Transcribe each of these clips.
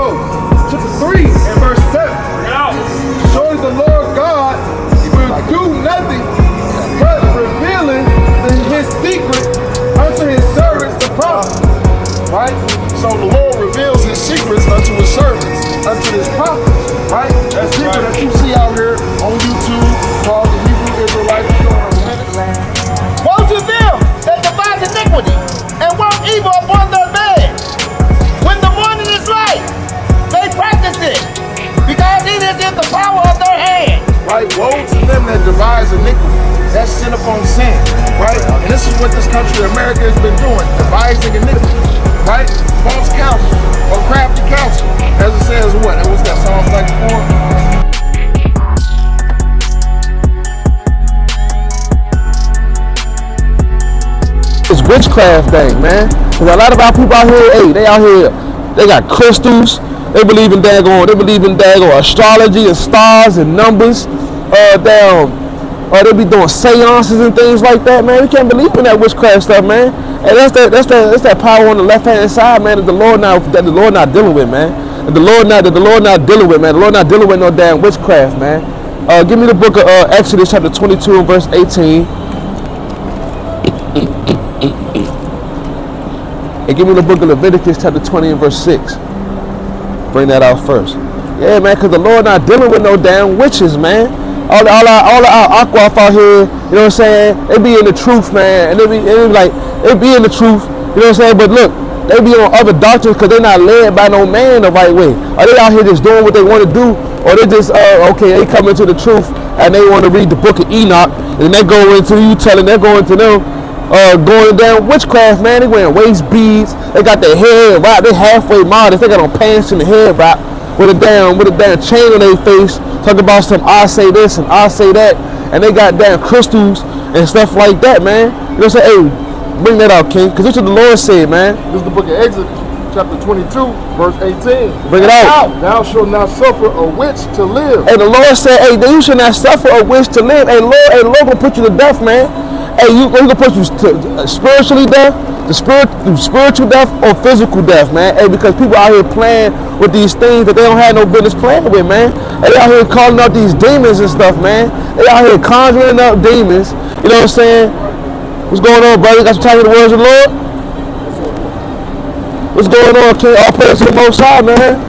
go to 3 and verse 7. Surely the Lord God will do nothing but revealing his secret unto his servants the prophets. Right? So the Lord reveals his secrets unto his servants, unto his prophets. Right? That secret that you see out here on YouTube called the Hebrew Israelites. Woe to them that devise iniquity and work evil upon their bed. When the morning is light, they practice it, because it is in the power of their hand. Right? Woe to them that devise iniquity. That's sin upon sin. Right? And this is what this country, America, has been doing. Devising iniquity. Right? False counsel or crafty counsel. As it says what? What's that? Psalms 94? This witchcraft thing, man. Cause a lot of our people out here, hey, they out here, they got crystals. They believe in daggone astrology and stars and numbers. They be doing seances and things like that, man. We can't believe in that witchcraft stuff, man. And that's that power on the left hand side, man. That the Lord not dealing with, man. That the Lord not dealing with, man. The Lord not dealing with no damn witchcraft, man. Give me the book of Exodus chapter 22 and verse 18. And give me the book of Leviticus chapter 20 and verse 6. Bring that out first. Yeah, man, because the Lord not dealing with no damn witches, man. All our aqua out here, you know what I'm saying? They be in the truth, man. And they be in the truth, you know what I'm saying? But look, they be on other doctrines because they're not led by no man the right way. Or they out here just doing what they want to do. Or they just, they come into the truth and they want to read the book of Enoch. And they go into you telling, they're going to them. Going down witchcraft, man. They wearing waist beads. They got their hair wrapped. They halfway modest. They got on pants and the hair wrapped with a damn chain on their face. Talking about some I say this and I say that, and they got damn crystals and stuff like that, man. You know what I'm saying? Hey, bring that out, King, because this is what the Lord said, man. This is the book of Exodus, chapter 22, verse 18. Bring it out. Thou shalt not suffer a witch to live. Hey, the Lord said, hey, you should not suffer a witch to live. Hey, the Lord gonna put you to death, man. Hey, you gonna put you to spiritually death, spiritual death or physical death, man. Hey, because people out here playing with these things that they don't have no business playing with, man. They out here calling out these demons and stuff, man. They out here conjuring up demons. You know what I'm saying? What's going on, brother? Got some time with the words of the Lord? What's going on, King? All praise to the Most High, man.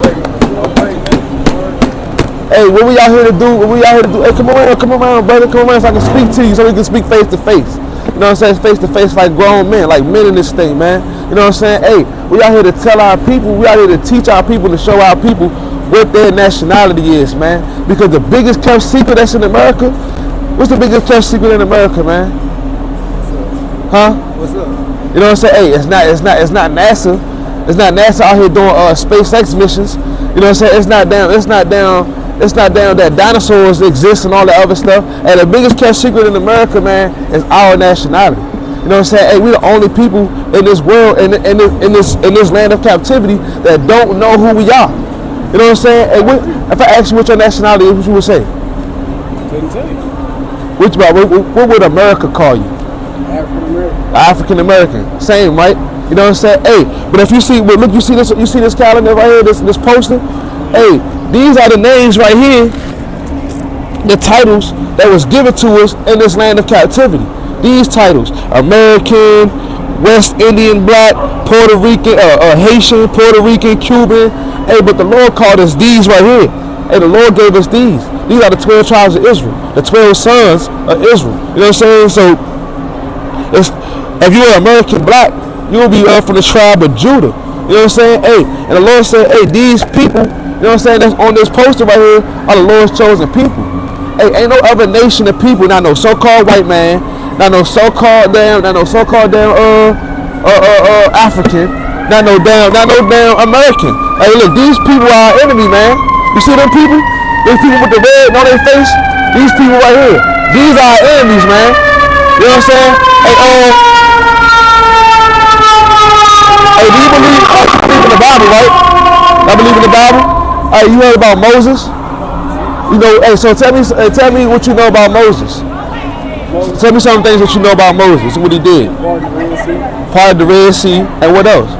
Hey, what we out here to do? Hey, come around, brother. Come around so I can speak to you, so we can speak face to face. You know what I'm saying? Face to face like grown men, like men in this thing, man. You know what I'm saying? Hey, we out here to tell our people, we out here to teach our people, to show our people what their nationality is, man. Because the biggest kept secret that's in America, what's the biggest kept secret in America, man? Huh? What's up? You know what I'm saying? Hey, it's not NASA. It's not NASA out here doing SpaceX missions. You know what I'm saying? It's not down that dinosaurs exist and all that other stuff. And the biggest kept secret in America, man, is our nationality. You know what I'm saying? Hey, we're the only people in this world, in this land of captivity, that don't know who we are. You know what I'm saying? Hey, if I ask you what your nationality is, what you would say? Couldn't tell you. What would America call you? African-American. African-American. Same, right? You know what I'm saying? Hey, but if you see, look, you see this calendar right here, this poster? Hey, these are the names right here, the titles that was given to us in this land of captivity. These titles: American, West Indian Black, Puerto Rican, Haitian, Puerto Rican, Cuban. Hey, but the Lord called us these right here. Hey, the Lord gave us these. These are the 12 tribes of Israel, the 12 sons of Israel. You know what I'm saying? So, if you're American Black, you'll be from the tribe of Judah. You know what I'm saying? Hey, and the Lord said, hey, these people, you know what I'm saying, that's on this poster right here, are the Lord's chosen people. Hey, ain't no other nation of people, not no so-called white man, not no so-called damn African, not no damn American. Hey, look, these people are our enemy, man. You see them people? These people with the red on their face? These people right here. These are our enemies, man. You know what I'm saying? Hey, do you believe in the Bible, right? I believe in the Bible. Hey, you heard about Moses? You know, hey, so tell me what you know about Moses. Tell me some things that you know about Moses, what he did. Part of the Red Sea, and what else?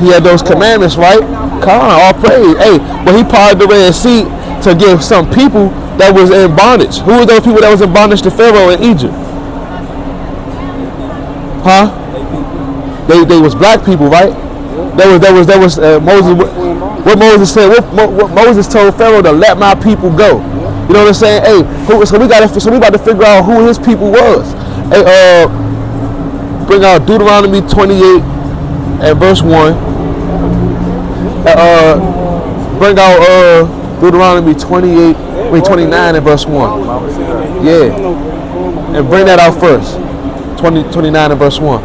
He had those commandments, right? Come on, all praise. Hey, but he parted the Red Sea to give some people that was in bondage. Who were those people that was in bondage to Pharaoh in Egypt? Huh? They was black people, right? That was Moses. What Moses said? What Moses told Pharaoh to let my people go. You know what I'm saying? Hey, so we about to figure out who his people was. Hey, bring out Deuteronomy 28 and verse 1. Bring out Deuteronomy 29 and verse 1. Yeah. And bring that out first. 29 and verse 1.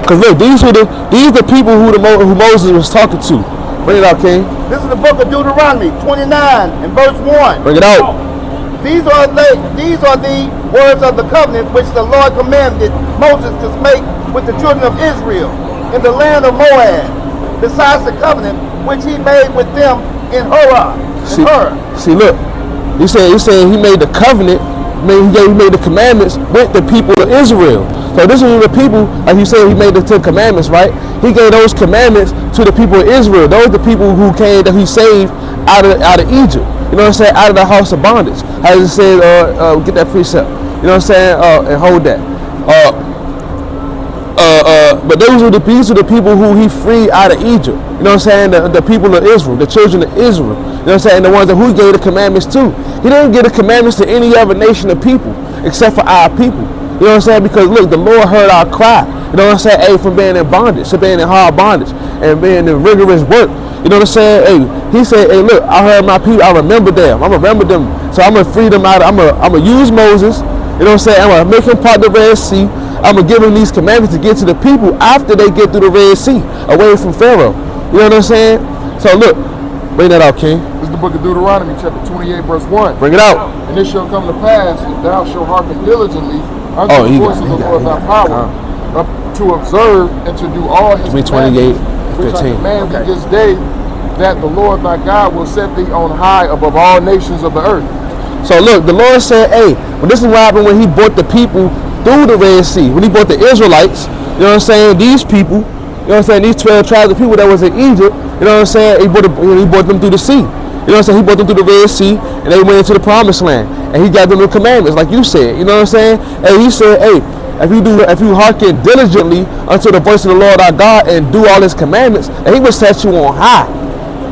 Because look, these are the people who Moses was talking to. Bring it out, King. This is the book of Deuteronomy 29 and verse 1. Bring it out. These are the words of the covenant which the Lord commanded Moses to make with the children of Israel in the land of Moab, besides the covenant which he made with them in Horeb. See, look. He said he made the covenant. He made the commandments with the people of Israel. So this is the people, like you said, he made the 10 commandments, right? He gave those commandments to the people of Israel. Those are the people who came, that he saved out of Egypt. You know what I'm saying? Out of the house of bondage. How does it say, get that precept. You know what I'm saying? And hold that. But these are the people who he freed out of Egypt. You know what I'm saying? The people of Israel, the children of Israel. You know what I'm saying? The ones that who gave the commandments to. He didn't give the commandments to any other nation of people except for our people. You know what I'm saying? Because look, the Lord heard our cry. You know what I'm saying? Hey, from being in bondage, to being in hard bondage, and being in rigorous work. You know what I'm saying? Hey, he said, hey, look, I heard my people, I remember them. I'm gonna remember them. So I'm gonna free them out. I'm gonna use Moses. You know what I'm saying? I'm gonna make him part of the Red Sea. I'm gonna give him these commandments to get to the people after they get through the Red Sea, away from Pharaoh. You know what I'm saying? So look, bring that out, King. This is the book of Deuteronomy, chapter 28, verse 1. Bring it out. And it shall come to pass, if thou shalt hearken diligently unto the voice of the Lord thy power, to observe and to do all his commandments, which I command thee this day, that the Lord thy God will set thee on high above all nations of the earth. So look, the Lord said, hey, well, this is what happened when he brought the people through the Red Sea. When he brought the Israelites, you know what I'm saying, these people, you know what I'm saying, these 12 tribes of people that was in Egypt, you know what I'm saying, he brought them through the sea. You know what I'm saying, he brought them through the Red Sea, and they went into the promised land. And he got them the commandments, like you said, you know what I'm saying? And he said, hey, if you hearken diligently unto the voice of the Lord our God and do all his commandments, and he will set you on high.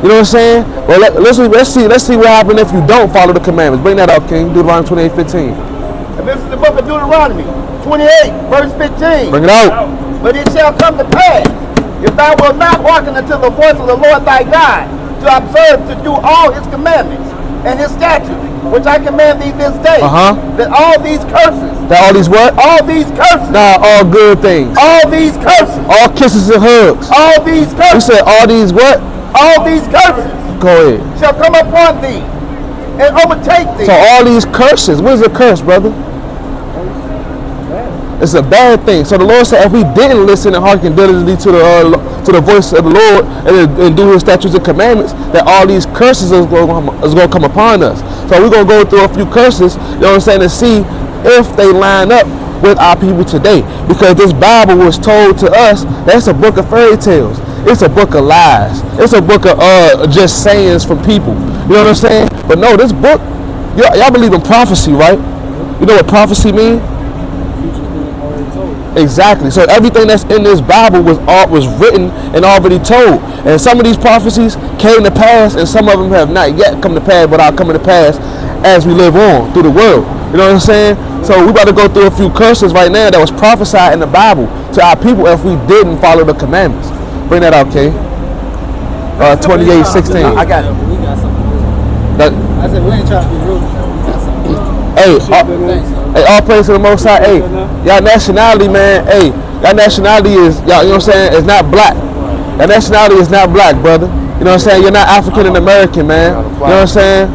You know what I'm saying? Well, let's see what happens if you don't follow the commandments. Bring that out, King. Deuteronomy 28:15. And this is the book of Deuteronomy 28, verse 15. Bring it out. But it shall come to pass, if thou wilt not hearken unto the voice of the Lord thy God, to observe to do all his commandments and his statutes, which I command thee this day, that all these curses. That all these what? All these curses. Nah, all good things. All these curses. All kisses and hugs. All these curses. You said all these what? All these curses. Go ahead. Shall come upon thee and overtake thee. So all these curses. What is a curse, brother? It's a bad thing. So the Lord said, if we didn't listen and hearken diligently to the voice of the Lord and do his statutes and commandments, that all these curses is going to come upon us. So we're going to go through a few curses, you know what I'm saying, to see if they line up with our people today. Because this Bible was told to us, that's a book of fairy tales. It's a book of lies. It's a book of just sayings from people. You know what I'm saying? But no, this book, y'all believe in prophecy, right? You know what prophecy means? Exactly. So everything that's in this Bible was written and already told. And some of these prophecies came to pass, and some of them have not yet come to pass, but are coming to pass as we live on through the world. You know what I'm saying? So we about to go through a few curses right now that was prophesied in the Bible to our people if we didn't follow the commandments. Bring that out, King. 28:16. I got it. We got something. I said we ain't trying to be rude. Hey, all praise to the Most High. Hey, y'all nationality, man. Hey, y'all nationality is, y'all, you know what I'm saying, it's not black. Y'all nationality is not black, brother. You know what I'm saying? You're not African and American, man. You know what I'm saying?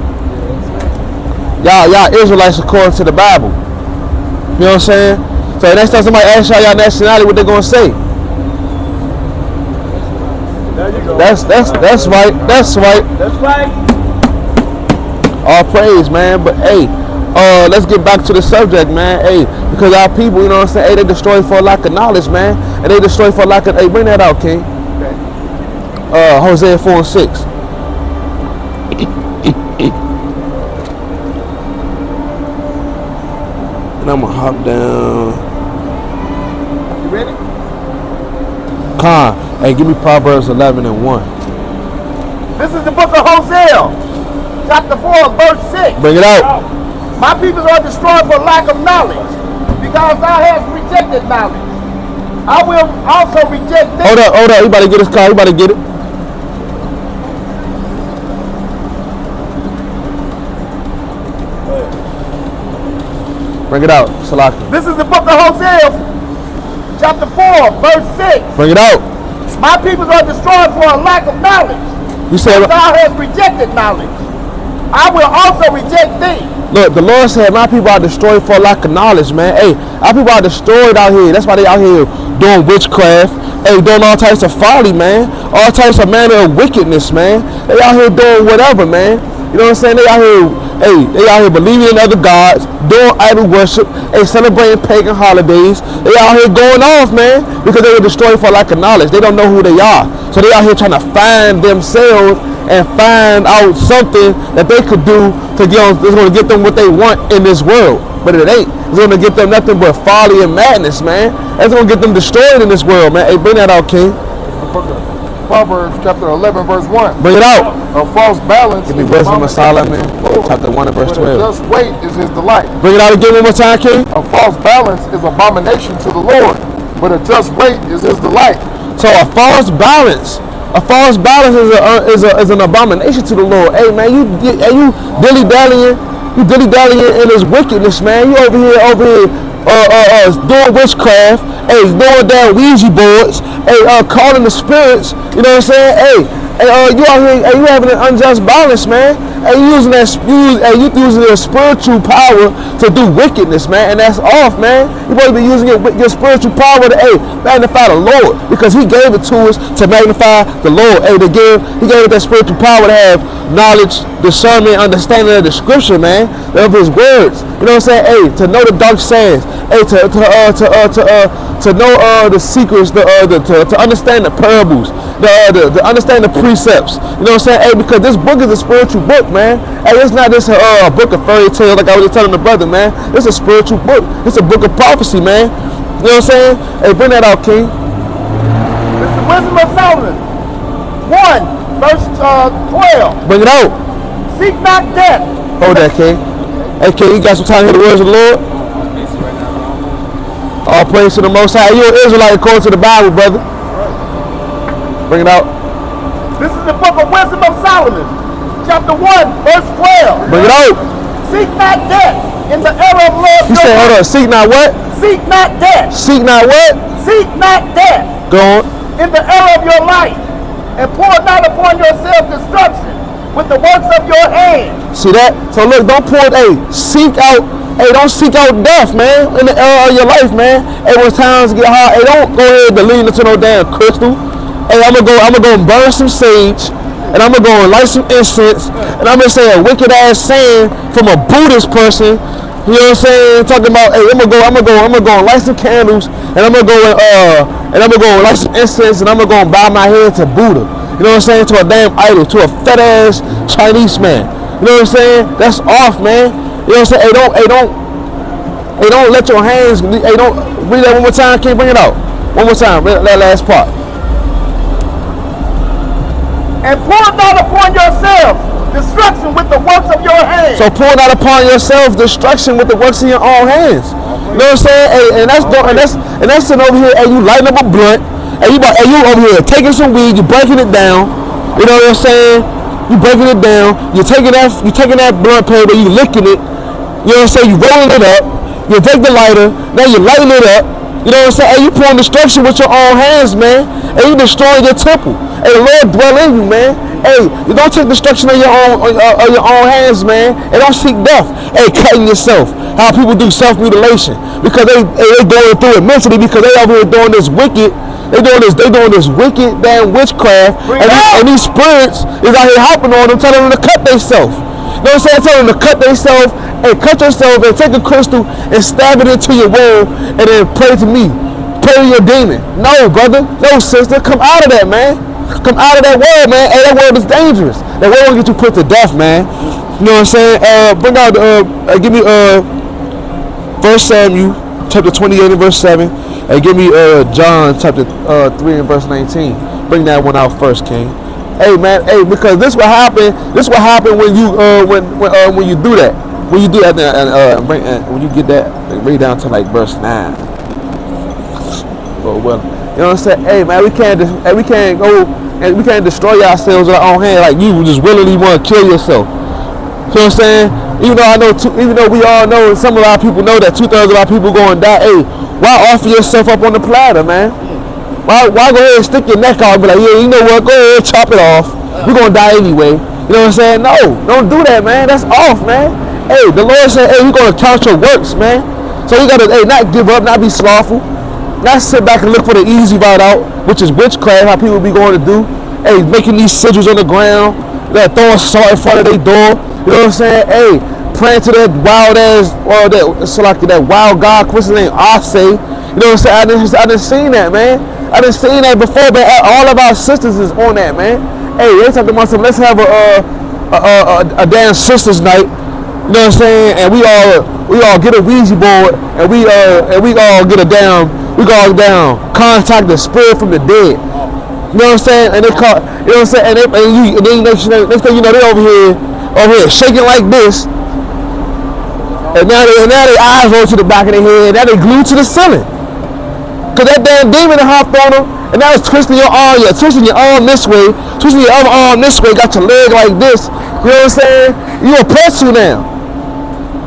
Y'all Israelites according to the Bible. You know what I'm saying? So next time somebody asks y'all nationality, what they gonna say? That's right. That's right. That's right. All praise, man. But hey, let's get back to the subject, man. Hey, because our people, you know what I'm saying? Hey, they destroy for a lack of knowledge, man. And they destroy for a lack of. Hey, bring that out, King. Okay. Hosea 4 and 6. And I'm gonna hop down. You ready? Hey, give me Proverbs 11 and 1. This is the book of Hosea, chapter 4, verse 6. Bring it out. My people are destroyed for lack of knowledge, because thou hast rejected knowledge. I will also reject thee. Hold up. You about to get his car. You about to get it. Bring it out, Salaki. This is the book of Hosea, chapter 4, verse 6. Bring it out. My people are destroyed for a lack of knowledge. You said, thou hast rejected knowledge. I will also reject thee. Look, the Lord said, my people are destroyed for lack of knowledge, man. Hey, our people are destroyed out here. That's why they out here doing witchcraft. Hey, doing all types of folly, man. All types of manner of wickedness, man. They out here doing whatever, man. You know what I'm saying? They out here believing in other gods, doing idol worship, celebrating pagan holidays. They out here going off, man, because they were destroyed for lack of knowledge. They don't know who they are. So they out here trying to find themselves and find out something that they could do to get on, it's going to get them what they want in this world. But it ain't. It's going to get them nothing but folly and madness, man. That's going to get them destroyed in this world, man. Hey, bring that out, King. Proverbs chapter 11, verse 1. Bring it out. A false balance. Give me wisdom of Solomon, chapter 1 and verse 12. Just weight is his delight. Bring it out again one more time, King. A false balance is abomination to the Lord, but a just weight is his delight. So a false balance is an abomination to the Lord. Hey, man, you dilly-dallying in this wickedness, man. You over here doing witchcraft, doing damn Ouija boards, calling the spirits. You know what I'm saying? You out here, you having an unjust balance, man. You using your spiritual power to do wickedness, man, and that's off, man. You supposed to be using your spiritual power to magnify the Lord, because He gave it to us to magnify the Lord. He gave us that spiritual power to have knowledge, discernment, understanding of the Scripture, man, of His words. You know what I'm saying? To know the dark sayings, to know the secrets, to understand the parables, to understand the precepts. You know what I'm saying? Because this book is a spiritual book, man. It's not just a book of fairy tales like I was just telling the brother, man. It's a spiritual book. It's a book of prophecy, man. You know what I'm saying? Bring that out, King. This is the wisdom of Solomon, 1 verse 12. Bring it out. Seek not death. Hold that, King. Hey, King, you got some time to hear the words of the Lord? All praise to the Most High. You're an Israelite according to the Bible, brother. Bring it out. This is the book of wisdom of Solomon, chapter 1, verse 12. Bring it out. Seek not death in the era of love. You said, hold on, seek not what? Seek not death. Seek not what? Seek not death. Go on. In the era of your life, and pour not upon yourself destruction with the works of your hands. See that? So look, don't pour it, don't seek out death, man, in the era of your life, man. When times get hard, don't go ahead and lean into no damn crystal. I'm gonna go and burn some sage, and I'm gonna go and light some incense, and I'm gonna say a wicked ass saying from a Buddhist person. You know what I'm saying? Talking about, I'm gonna go and light some candles, and I'm gonna go and light some incense, and I'm gonna go and bow my head to Buddha. You know what I'm saying? To a damn idol, to a fat ass Chinese man. You know what I'm saying? That's off, man. You know what I'm saying? Don't let your hands. Don't read that one more time. Can't bring it out. One more time. Read that last part. And pour not upon yourself destruction with the works of your hands. So pour not upon yourself destruction with the works of your own hands. You know what I'm saying? And that's sitting over here. You lighting up a blunt. You over here taking some weed. You breaking it down. You know what I'm saying? You breaking it down. You taking that blunt paper. You licking it. You know what I'm saying? You rolling it up. You take the lighter. Now you lighting it up. You know what I'm saying? You pouring destruction with your own hands, man. You destroying your temple. The Lord dwell in you, man. You don't take destruction on your own hands, man. Don't seek death. Cutting yourself. How people do self-mutilation because they going through it mentally because they over here doing this wicked. They doing this wicked damn witchcraft, and these spirits is out here hopping on them, telling them to cut themselves. You know what I'm saying? Telling them to cut themselves and cut yourself and take a crystal and stab it into your womb and then pray to me. Pray to your demon. No, brother. No, sister. Come out of that, man. Come out of that word, man. Hey, that word is dangerous. That word will get you put to death, man. You know what I'm saying? Bring out, give me 1 Samuel chapter 28 and verse 7. And give me John chapter 3 and verse 19. Bring that one out first, King. Hey, man. Hey, because this will happen. This will happen when you when you do that. When you do that, and when you get that, read down to like verse 9. Well, you know what I'm saying? Hey, man, we can't go and we can't destroy ourselves with our own hand. Like you just willingly want to kill yourself. You know what I'm saying? Even though we all know, and some of our people know that 2/3 of our people going to die. Hey, why offer yourself up on the platter, man? Why go ahead and stick your neck out and be like, yeah, you know what? Go ahead, chop it off. We're gonna die anyway. You know what I'm saying? No, don't do that, man. That's off, man. Hey, the Lord said, hey, we're gonna count your works, man. So you gotta, hey, not give up, not be slothful, not sit back and look for the easy route out, which is witchcraft, how people be going to do. Hey, making these sigils on the ground, throwing salt in front of their door. You know what I'm saying? Hey, praying to that wild ass, or that wild god, what's his name? Arce. You know what I'm saying? I done seen that, man. I done seen that before, but all of our sisters is on that, man. Hey, they talking about some. Let's have a damn sisters night. You know what I'm saying? And we all get a Ouija board, and we all get a down. We go down, contact the spirit from the dead. You know what I'm saying? And they call. You know what I'm saying? And then next thing you know, they over here shaking like this. And now their eyes roll to the back of their head. Now they glued to the ceiling. Cause that damn demon hopped on them, and now it's twisting your arm. You're twisting your arm this way, twisting your other arm this way. Got your leg like this. You know what I'm saying? You a pretzel now.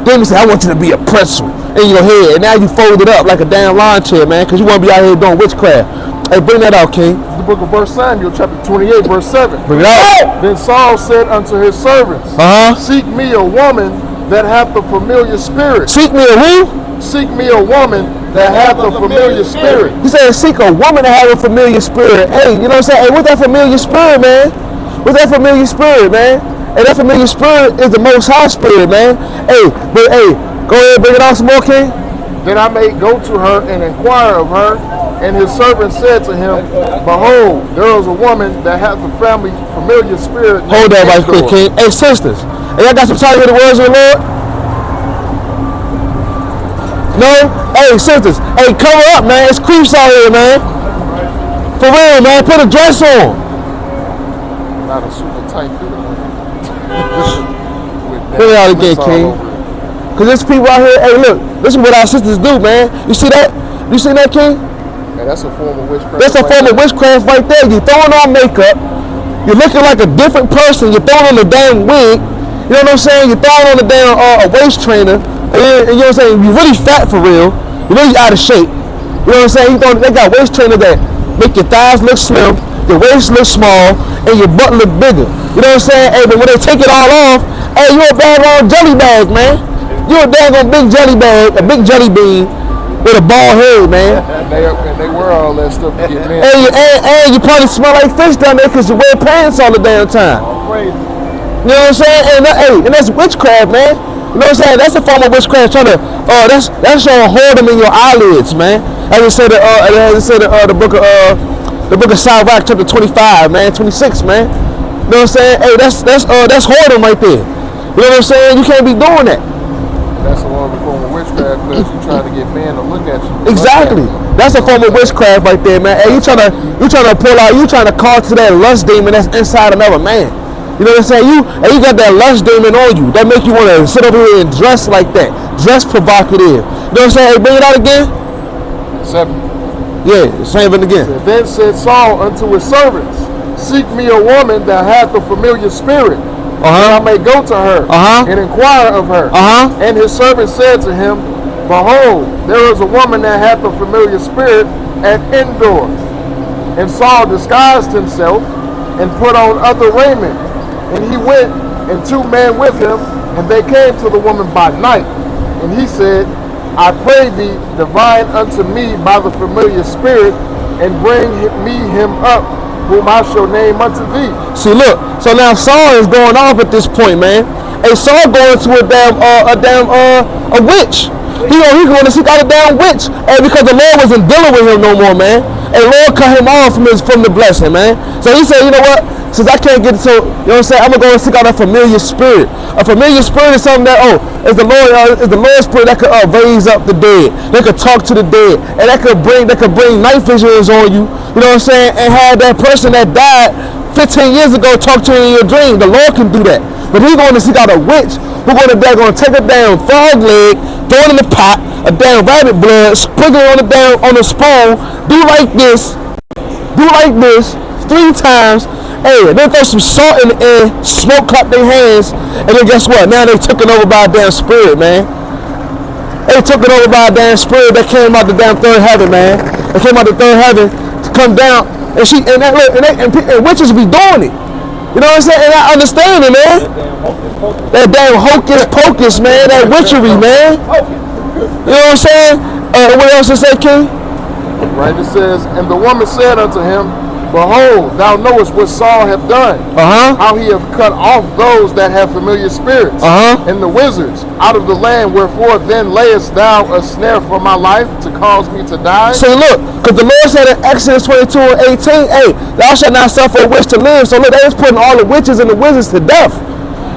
Demon said, "I want you to be a pretzel in your head." And now you fold it up like a damn lawn chair, man. Cause you want to be out here doing witchcraft. Hey, bring that out, King. The book of 1 Samuel, chapter 28, verse 7. Bring it out. Then Saul said unto his servants, Seek me a woman that hath a familiar spirit. Seek me a who? Seek me a woman that hath a familiar spirit. He said, seek a woman that have a familiar spirit. Hey, you know what I'm saying? Hey, what's that familiar spirit, man? What's that familiar spirit, man? Hey, that familiar spirit is the Most High spirit, man. Hey, but hey, go ahead and bring it out some more, King. Then I may go to her and inquire of her. And his servant said to him, Behold, there is a woman that hath a familiar spirit. Hold that right quick, King. Hey, sisters, hey, y'all got some time to hear the words of the Lord? No? Hey, sisters, hey, cover up, man. It's creeps out here, man. For real, man. Put a dress on. Not a super tight fit. Put it out again, King. Because there's people out here, hey, look, this is what our sisters do, man. You see that? You see that, King? Man, that's a form of witchcraft. That's a form of witchcraft right there. You're throwing on makeup. You're looking like a different person. You're throwing on a damn wig. You know what I'm saying? You're throwing on a damn a waist trainer. And you know what I'm saying? You're really fat for real. You're really out of shape. You know what I'm saying? They got waist trainers that make your thighs look slim, your waist look small, and your butt look bigger. You know what I'm saying? Hey, but when they take it all off, hey, you a bad old jelly bag, man. You a daggone big jelly bag, a big jelly bean with a bald head, man. And they wear all that stuff to get men. And you probably smell like fish down there because you wear pants all the damn time. All crazy. You know what I'm saying? And that's witchcraft, man. You know what I'm saying? That's a form of witchcraft. That's showing whoredom in your eyelids, man. As it said, the book of Sirach, chapter 25, man, 26, man. You know what I'm saying? Hey, that's whoredom right there. You know what I'm saying? You can't be doing that. That's a form of witchcraft because you're trying to get men to look at you. Exactly. That's a form of witchcraft right there, man. Hey, you trying to pull out, you trying to call to that lust demon that's inside another man. You know what I'm saying? You got that lust demon on you that make you want to sit over here and dress like that, dress provocative. You know what I'm saying? Hey, bring it out again. 7. Yeah, same it again. Then said Saul unto his servants, Seek me a woman that hath a familiar spirit. That I may go to her and inquire of her. And his servant said to him, Behold, there is a woman that hath a familiar spirit at Endor. And Saul disguised himself and put on other raiment. And he went, and 2 men with him, and they came to the woman by night. And he said, I pray thee, divine unto me by the familiar spirit, and bring me him up, whom I shall name unto thee. See, look. So now Saul is going off at this point, man. Hey, Saul going to a witch. He going to seek out a damn witch. And because the Lord wasn't dealing with him no more, man. And the Lord cut him off from the blessing, man. So he said, you know what? Since I can't get to, you know what I'm saying, I'm going to go and seek out a familiar spirit. A familiar spirit is something that, is the Lord's spirit that could raise up the dead. They could talk to the dead. And that could bring night visions on you. You know what I'm saying? And have that person that died 15 years ago talk to you in your dream. The Lord can do that. But he's going to seek out a witch who's going to take a damn frog leg, throw it in the pot, a damn rabbit blood, sprinkle it on the spoon, do like this 3 times. Hey, and then throw some salt in the air, smoke clap their hands, and then guess what? Now they took it over by a damn spirit, man. They took it over by a damn spirit that came out the damn third heaven, man. They came out the third heaven to come down, and witches be doing it. You know what I'm saying? And I understand it, man. That damn hocus pocus, man. That witchery, man. You know what I'm saying? What else to say, King? Right, it says, and the woman said unto him, Behold, thou knowest what Saul hath done, how he hath cut off those that have familiar spirits, and the wizards out of the land. Wherefore then layest thou a snare for my life to cause me to die? So look, because the Lord said in Exodus 22 and 18, hey, thou shalt not suffer a witch to live. So look, they was putting all the witches and the wizards to death.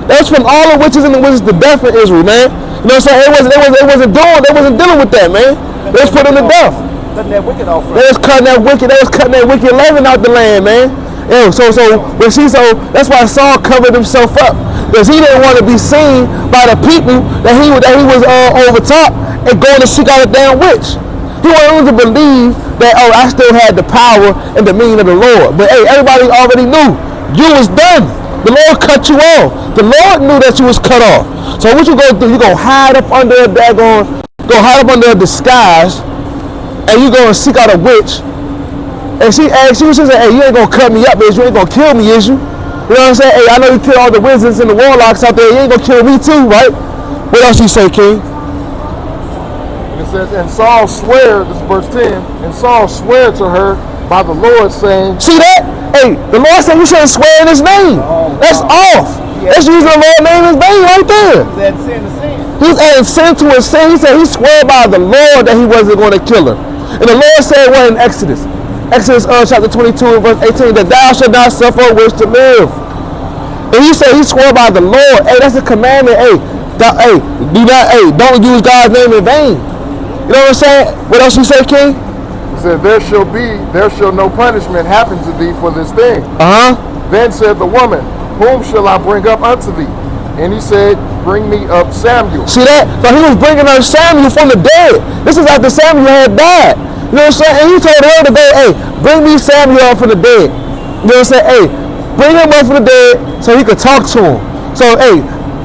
They was putting all the witches and the wizards to death in Israel, man. You know what I'm saying? They wasn't dealing with that, man. They was putting them to death. Cutting that wicked off. They was cutting that wicked leaven out the land, man. Yeah, so that's why Saul covered himself up, because he didn't want to be seen by the people that he was over top and going to seek out a damn witch. He wanted them to believe that I still had the power and the meaning of the Lord. But hey, everybody already knew you was done. The Lord cut you off. The Lord knew that you was cut off. So what you gonna do? You gonna hide up under a disguise. And you gonna seek out a witch, and she said, hey, you ain't gonna cut me up, is you? You ain't gonna kill me, is you? You know what I'm saying? Hey, I know you killed all the wizards and the warlocks out there. You ain't gonna kill me too, right? What else you say, King? It says, and Saul sware, this is verse 10, and Saul sware to her by the Lord, saying, see that? Hey, the Lord said you shouldn't swear in his name. That's off. That's using the Lord's name in his name right there. He's adding sin to sin. He's adding sin to his sin. He said he swore by the Lord that he wasn't going to kill her. And the Lord said what in Exodus chapter 22 and verse 18, that thou shalt not suffer a witch to live. And he said he swore by the Lord. Hey, that's a commandment. Hey, don't use God's name in vain. You know what I'm saying? What else you say, King? He said, there shall no punishment happen to thee for this thing. Then said the woman, whom shall I bring up unto thee? And he said, bring me up Samuel. See that? So he was bringing up Samuel from the dead. This is after Samuel had died. You know what I'm saying? And he told her to go, hey, bring me Samuel up from the dead. You know what I'm saying? Hey, bring him up from the dead so he could talk to him. So, hey,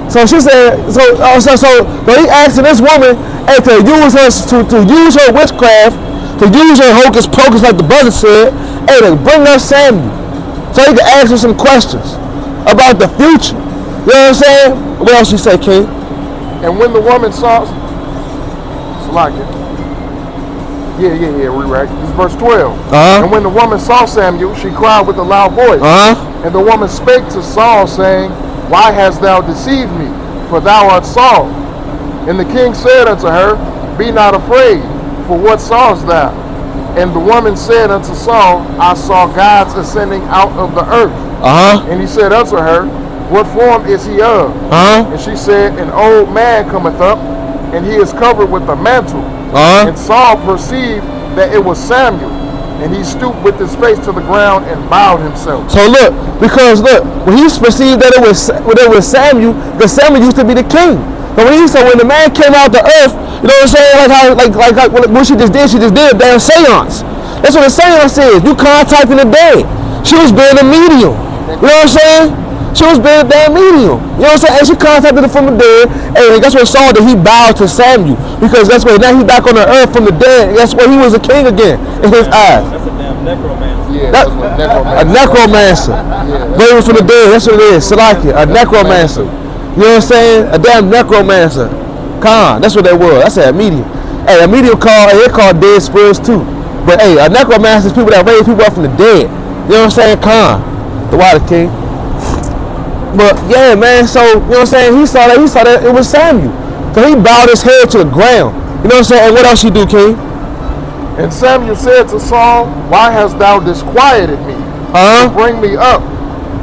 so she said, so he asked this woman, hey, to use her witchcraft, to use her hocus pocus like the brother said, hey, to bring up Samuel so he could ask her some questions about the future. You know what I'm saying? What else you say, King? And when the woman saw, right. This is verse 12. And when the woman saw Samuel, she cried with a loud voice. And the woman spake to Saul, saying, Why hast thou deceived me? For thou art Saul. And the king said unto her, Be not afraid, for what sawest thou? And the woman said unto Saul, I saw gods ascending out of the earth. And he said unto her, What form is he of? And she said, An old man cometh up, and he is covered with a mantle. And Saul perceived that it was Samuel, and he stooped with his face to the ground and bowed himself. So when he perceived that it was Samuel, because Samuel used to be the king. But when the man came out the earth, you know what I'm saying? Like what she just did a damn seance. That's what a seance is. You contacting the dead. She was being a medium. You know what I'm saying? She was being a damn medium. You know what I'm saying? And she contacted him from the dead. And that's what Saul did. He bowed to Samuel. Because that's what, now he's back on the earth from the dead. That's where he was a king again in his eyes. That's a damn necromancer. Yeah, that's what necromancer. A necromancer. Raised from the dead. That's what it is. Salakia. A necromancer. You know what I'm saying? A damn necromancer. Khan. That's what they were. That's a medium. Hey, a medium they're called dead spirits too. But hey, a necromancer is people that raise people up from the dead. You know what I'm saying? Khan. The Water King. But yeah, man, so you know what I'm saying? He saw that it was Samuel. So he bowed his head to the ground. You know what I'm saying? And what else he do, King? And Samuel said to Saul, why hast thou disquieted me? To bring me up.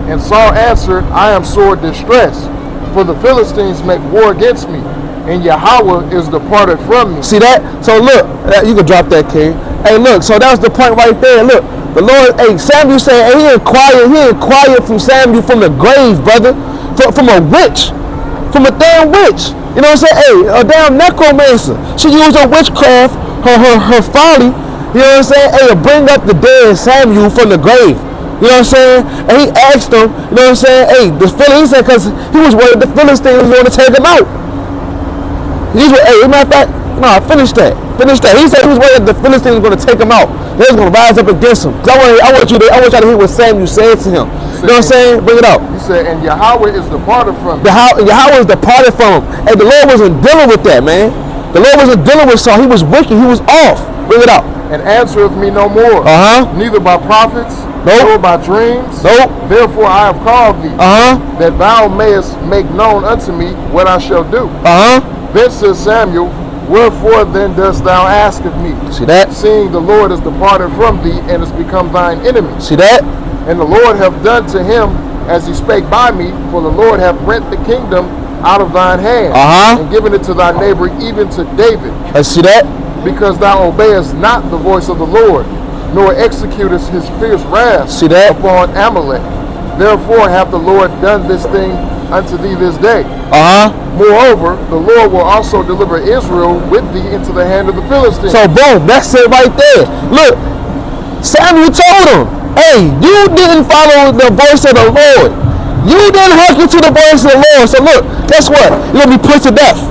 And Saul answered, I am sore distressed, for the Philistines make war against me, and Yahweh is departed from me. See that? So look, you can drop that, King. Hey, look, so that's the point right there. Look, the Lord, hey, Samuel said, hey, he inquired from Samuel from the grave, brother, from a witch, from a damn witch. You know what I'm saying? Hey, a damn necromancer. She used her witchcraft, her folly, you know what I'm saying? Hey, to bring up the dead Samuel from the grave. You know what I'm saying? And he asked him, you know what I'm saying? Hey, he said, because he was worried the Philistines was going to take him out. Hey, matter of fact, no, finish that. He said he was worried the Philistines were going to take him out. They was going to rise up against him. I want y'all to hear what Samuel said to him. You know what I'm saying? Bring it out. He said, and Yahweh is departed from him. Yahweh is departed from him. And the Lord wasn't dealing with that, man. The Lord wasn't dealing with Saul. He was wicked. He was off. Bring it out. And answereth me no more. Neither by prophets, nor by dreams. Therefore I have called thee, that thou mayest make known unto me what I shall do. Then said Samuel, wherefore then dost thou ask of me? See that? Seeing the Lord is departed from thee, and is become thine enemy. See that? And the Lord hath done to him as he spake by me, for the Lord hath rent the kingdom out of thine hand, and given it to thy neighbor, even to David. I see that? Because thou obeyest not the voice of the Lord, nor executest his fierce wrath upon Amalek. Therefore hath the Lord done this thing unto thee this day. Moreover, the Lord will also deliver Israel with thee into the hand of the Philistines. So boom, that's it right there. Look, Samuel told him, hey, you didn't follow the voice of the Lord. You didn't hearken to the voice of the Lord. So look, guess what? You're going to be put to death.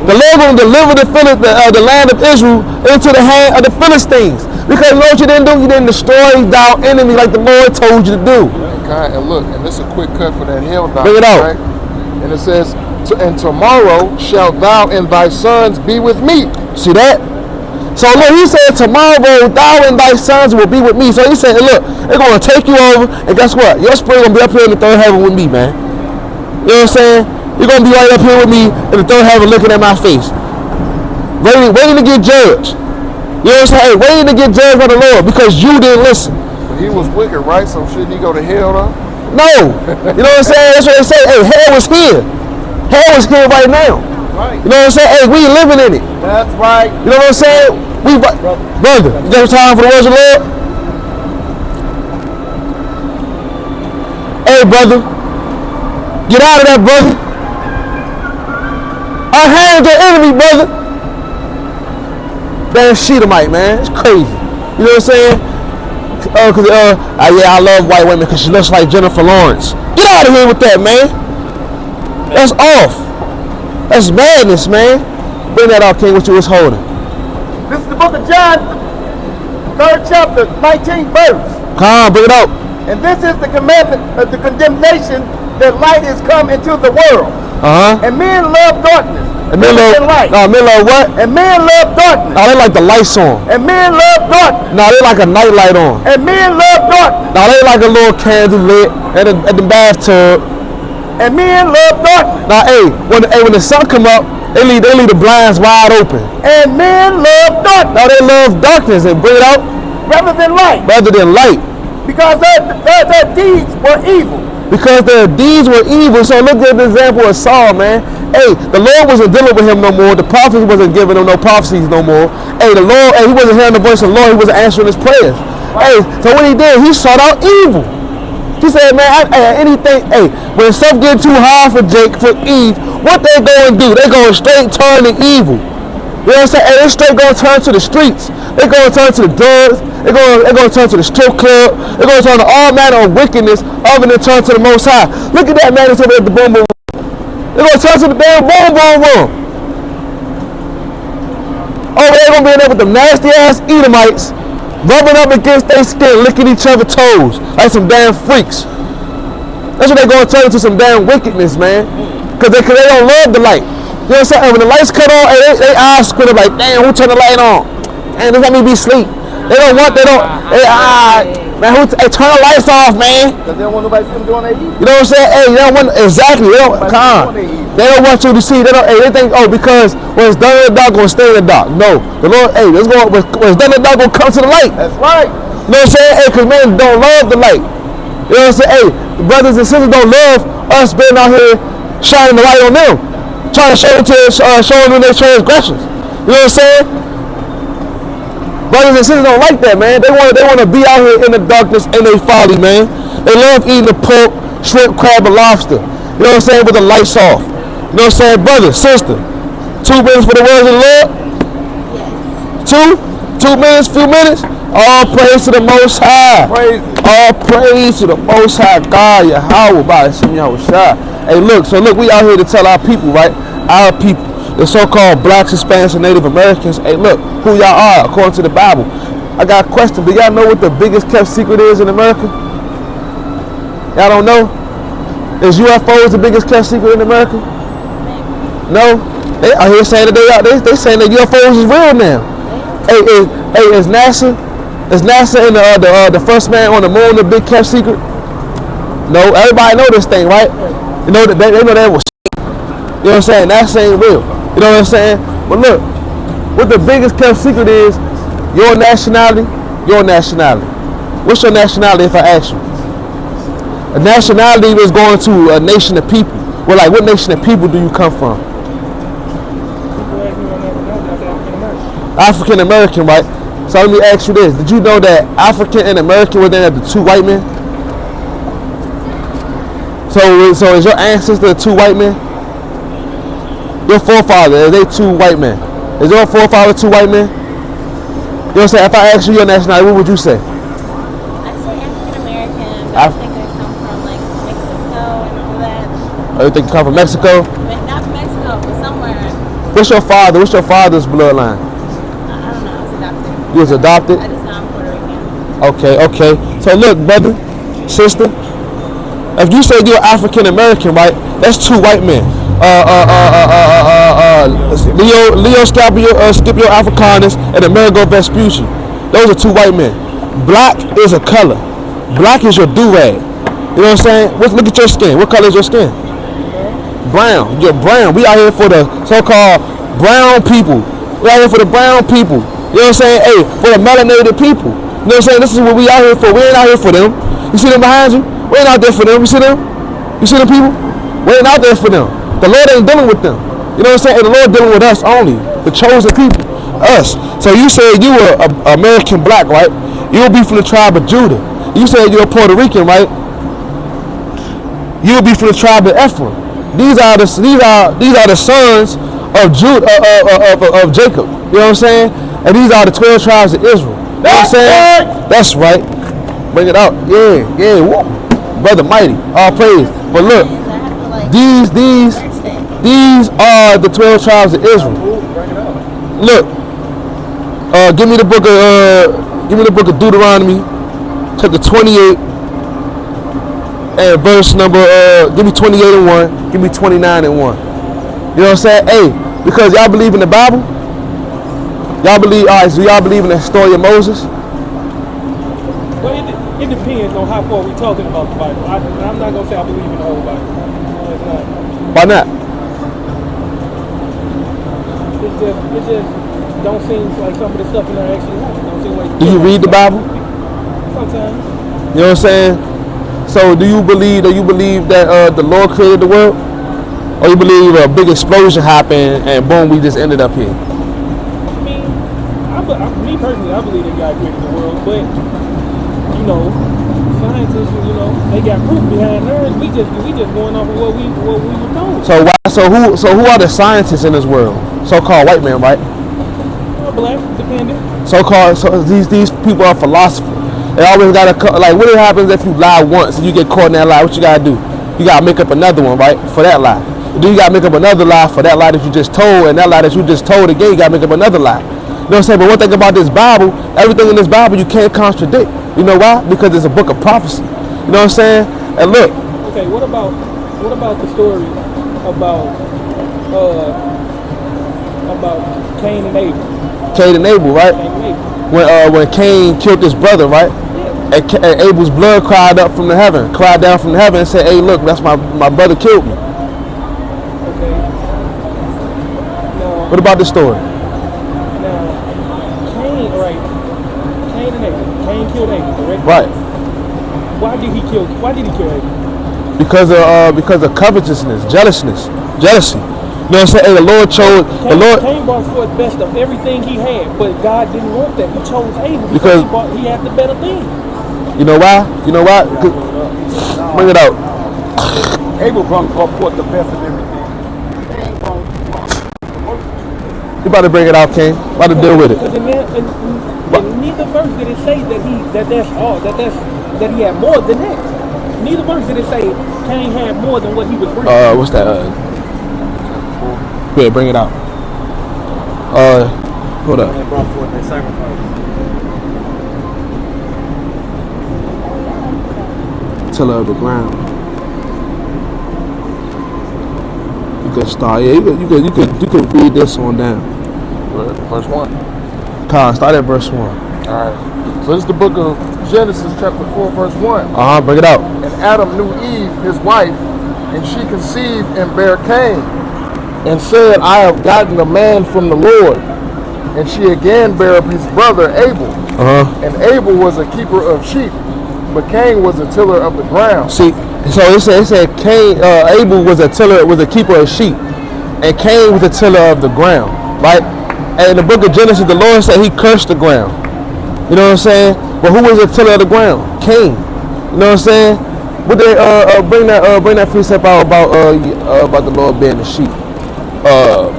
The Lord will deliver the land of Israel into the hand of the Philistines. Because you know what you didn't do? You didn't destroy thy enemy like the Lord told you to do. And look, and this is a quick cut for that hell doctrine. Bring it out. Right? And it says, and tomorrow shalt thou and thy sons be with me. See that? So look, he said, tomorrow thou and thy sons will be with me. So he said, look, they're going to take you over, and guess what? Your spirit going to be up here in the third heaven with me, man. You know what I'm saying? You're going to be right up here with me in the third heaven looking at my face. Waiting to get judged. You know what I'm saying? Hey, waiting to get judged by the Lord because you didn't listen. But he was wicked, right? So shouldn't he go to hell, though? No. You know what I'm saying? That's what they say. Hey, hell is here. Hell is here right now. Right. You know what I'm saying? Hey, we living in it. That's right. You know what I'm saying? Brother, you got time for the words of the Lord? Hey, brother. Get out of that, brother. Our hands are enemy, brother. Damn Sheetamite, man. It's crazy. You know what I'm saying? Yeah, I love white women because she looks like Jennifer Lawrence. Get out of here with that, man. That's off. That's madness, man. Bring that out, King, what you was holding. This is the book of John, 3rd chapter, 19th verse. Come on, bring it out. And this is the commandment of the condemnation that light is come into the world. And men love darkness. And men love light. No, men love what? And men love darkness. No, they like the lights on. And men love darkness. No, they like a night light on. And men love darkness. No, they like a little candle lit at the bathtub. And men love darkness. Now, when the sun come up, they leave the blinds wide open. And men love darkness. Now they love darkness and bring it out rather than light. Because their deeds were evil. Because their deeds were evil. So look at the example of Saul, man. Hey, the Lord wasn't dealing with him no more. The prophets wasn't giving him no prophecies no more. Hey, the Lord, he wasn't hearing the voice of the Lord. He wasn't answering his prayers. Hey, so what he did, he sought out evil. He said, man, when stuff get too hard for Eve, what they going to do? They going straight turn to evil. You know what I'm saying? Hey, they straight going to turn to the streets. They going to turn to the drugs. They going to turn to the strip club. They going to turn to all manner of wickedness other than turn to the Most High. Look at that man that's over at the boom boom room. They going to turn to the damn boom boom room. Oh, they going to be in there with them nasty ass Edomites rubbing up against their skin, licking each other's toes like some damn freaks. That's what they going to turn into, some damn wickedness, man. Because they don't love the light. You know what I'm saying? When the lights cut on, they eyes squint up like, damn, who turned the light on? Man, just let me be asleep. Man, turn the lights off, man. Because they don't want nobody to see them doing their evil. You know what I'm saying? Hey, they don't want, exactly. They don't, come on. They don't want you to see. They think, oh, because what's done in the dark gonna stay in the dark. No, the Lord, what's done in the dark gonna come to the light. That's right. You know what I'm saying? Hey, because men don't love the light. You know what I'm saying? Hey, the brothers and sisters don't love us being out here shining the light on them, trying to show them their transgressions. You know what I'm saying? Brothers and sisters don't like that, man. They want to be out here in the darkness and they folly, man. They love eating the pork, shrimp, crab, and lobster. You know what I'm saying? With the lights off. You know what I'm saying? Brother, sister, 2 minutes for the words of the Lord? Yes. 2 minutes, few minutes? All praise to the Most High. Praise. All praise to the Most High God, Yahweh, Ba'ashem Yahushua. Hey, look, we out here to tell our people, right? Our people, the so-called blacks, Hispanics, and Native Americans. Hey, look, who y'all are according to the Bible. I got a question. Do y'all know what the biggest kept secret is in America? Y'all don't know? Is UFOs the biggest kept secret in America? No? They out here saying that they saying that UFOs is real now. Hey, is NASA and the first man on the moon the big kept secret? No, everybody know this thing, right? You know that they know that was. You know what I'm saying? NASA ain't real. You know what I'm saying? But look, what the biggest kept secret is, your nationality. What's your nationality if I ask you? A nationality is going to a nation of people. Well, like, what nation of people do you come from? African American, right? So let me ask you this. Did you know that African and American were then the 2 white men? So is your ancestor 2 white men? Your forefather, are they 2 white men? Is your forefather 2 white men? You know what I'm saying? If I ask you your nationality, what would you say? I'd say African American, but I think they come from like Mexico and all that. Oh, you think you come from Mexico? But not Mexico, but somewhere. What's your father's bloodline? I don't know, I was adopted. You was adopted? I just know I'm Puerto Rican. Okay. So look, brother, sister, if you say you're African American, right? That's 2 white men. Leo Scipio Africanus and Amerigo Vespucci. Those are 2 white men. Black is a color. Black is your do-rag. You know what I'm saying? Look at your skin. What color is your skin? Brown. You're brown. We out here for the so-called brown people. We out here for the brown people. You know what I'm saying? Hey, for the melanated people. You know what I'm saying? This is what we out here for. We ain't out here for them. You see them behind you? We ain't out there for them. You see them? You see them people? We ain't out there for them. The Lord ain't dealing with them. You know what I'm saying? And the Lord dealing with us only. The chosen people. Us. So you said you were American black, right? You'll be from the tribe of Judah. You said you're Puerto Rican, right? You'll be from the tribe of Ephraim. These are the sons of Judah, of Jacob. You know what I'm saying? And these are the 12 tribes of Israel. You know what I'm saying? That's right. Bring it out. Yeah. Woo. Brother mighty. All praise. But look, these are the 12 tribes of Israel. Look, give me the book of Deuteronomy, chapter 28, and verse number. Give me 28 and 1. Give me 29 and 1. You know what I'm saying? Hey, because y'all believe in the Bible. Y'all believe? All right. So y'all believe in the story of Moses? Well, it depends on how far we're talking about the Bible. I'm not gonna say I believe in the whole Bible. No, it's not. Why not? It just don't seem like some of the stuff in there actually happens. Don't seem like. Do you read the Bible? Sometimes. You know what I'm saying? So do you believe that the Lord created the world? Or you believe a big explosion happened and boom, we just ended up here? I mean, me personally, I believe that God created the world, but you know, scientists, you know, they got proof behind theirs. We just going off of what we were told. So who are the scientists in this world? So-called white men, right? Black, depending. So these people are philosophers. They always gotta like, what happens if you lie once and you get caught in that lie? What you gotta do? You gotta make up another one, right? For that lie. Then you gotta make up another lie for that lie that you just told, and that lie that you just told again, you gotta make up another lie. You know what I'm saying? But one thing about this Bible, everything in this Bible you can't contradict. You know why? Because it's a book of prophecy. You know what I'm saying? And look. Okay, what about the story about Cain and Abel? Cain and Abel, right? Cain and Abel. When Cain killed his brother, right? Yeah. And Abel's blood cried down from the heaven and said, hey, look, that's my brother killed me. Okay. What about this story? Now, Cain, right? Cain and Abel. Cain killed Abel, correct? Right. Why did he kill Abel? Because of covetousness, jealousy. You know what I'm saying? Hey, the Lord chose Cain brought forth best of everything he had, but God didn't want that. He chose Abel because he had the better thing. You know why? Bring it out. Abel brought forth the best of everything. You about to bring it out, King. About to deal with it. Because in neither verse did it say that he had more than that. Neither verse did it say Cain had more than what he was bringing. What's that? Yeah, bring it out. Hold up. They brought forth their sacrifice. Tiller of the ground. You could start. Yeah, you could read this one down. Verse 1. Start at verse 1. Alright. So this is the book of Genesis chapter 4 verse 1. Bring it out. And Adam knew Eve, his wife, and she conceived and bare Cain, and said, I have gotten a man from the Lord. And she again bare up his brother Abel. And Abel was a keeper of sheep, but Cain was a tiller of the ground. See, so it said Cain, Abel was a keeper of sheep, and Cain was a tiller of the ground, right? And in the book of Genesis, the Lord said He cursed the ground. You know what I'm saying? But who was a tiller of the ground? Cain. You know what I'm saying? Would they bring that precept out about the Lord being the sheep?